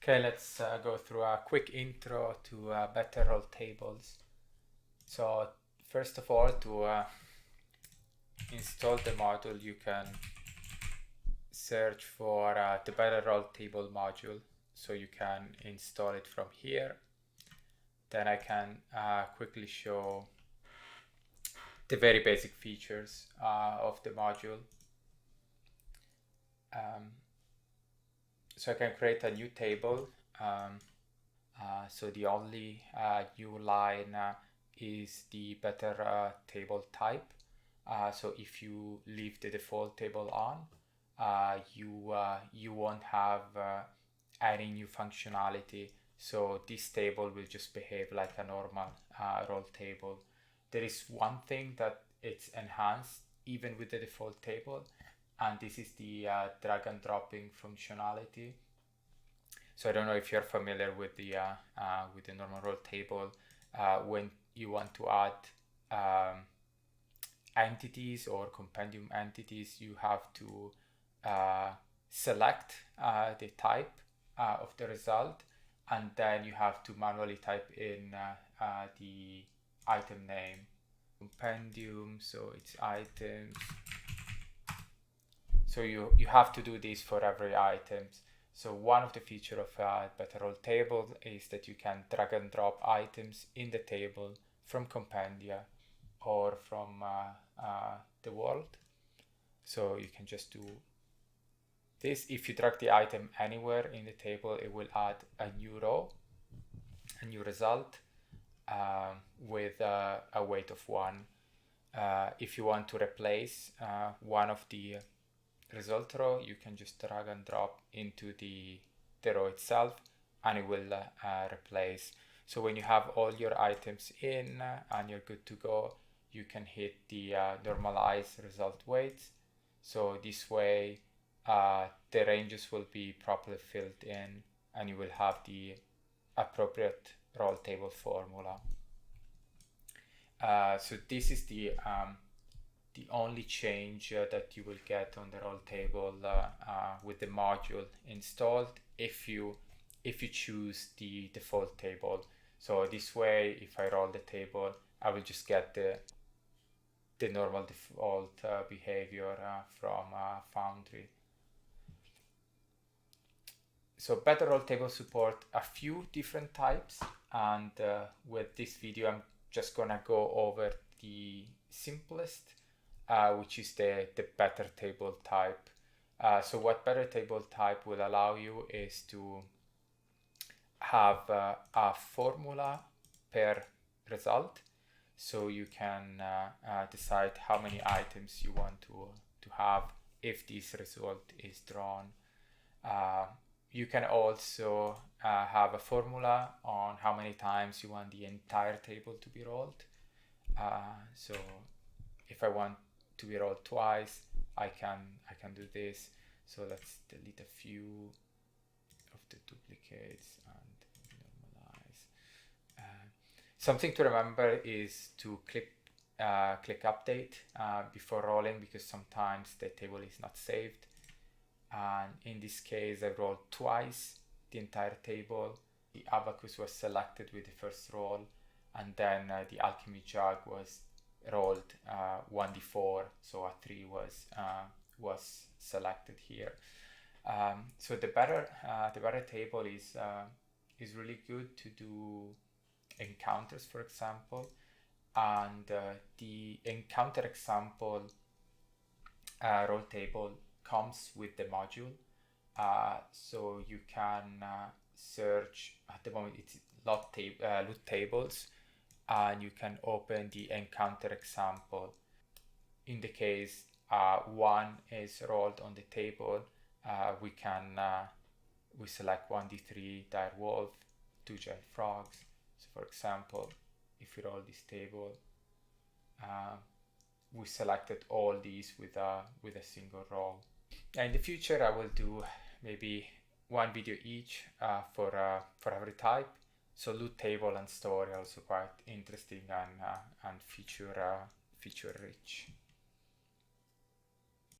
Okay, let's go through a quick intro to better rolltables. So first of all, to install the module, you can search for the better rolltable module. So you can install it from here. Then I can quickly show the very basic features of the module. So I can create a new table. So the only new line is the better table type. So if you leave the default table on, you won't have any new functionality. So this table will just behave like a normal roll table. There is one thing that it's enhanced even with the default table, and this is the drag and dropping functionality. So I don't know if you're familiar with the normal roll table. When you want to add entities or compendium entities, you have to select the type of the result, and then you have to manually type in the item name. Compendium, so it's items. So you have to do this for every item. So one of the features of better roll table is that you can drag and drop items in the table from compendia or from the world. So you can just do this. If you drag the item anywhere in the table, it will add a new row, a new result with a weight of 1. If you want to replace one of the result row, you can just drag and drop into the row itself and it will replace. So when you have all your items in and you're good to go, you can hit the normalize result weights. So this way the ranges will be properly filled in and you will have the appropriate roll table formula. So this is the only change that you will get on the roll table with the module installed if you choose the default table. So this way, if I roll the table, I will just get the normal default behavior from Foundry. So better roll table support a few different types, and with this video I'm just gonna go over the simplest, which is the better table type. So what better table type will allow you is to have a formula per result. So you can decide how many items you want to have if this result is drawn. You can also have a formula on how many times you want the entire table to be rolled. So if I want to be rolled twice, I can do this. So let's delete a few of the duplicates and normalize. Something to remember is to click update before rolling, because sometimes the table is not saved. And in this case, I rolled twice the entire table. The abacus was selected with the first roll, and then the alchemy jug was rolled 1d4, so a 3 was selected here. So the better table is really good to do encounters, for example, and the encounter example roll table comes with the module. So you can search, at the moment it's loot tables, and you can open the encounter example. In the case 1 is rolled on the table, we select 1d3 dire wolf, 2 giant frogs. So for example, if we roll this table, we selected all these with a single roll. In the future, I will do maybe one video each for every type. So loot table and story are also quite interesting and feature rich.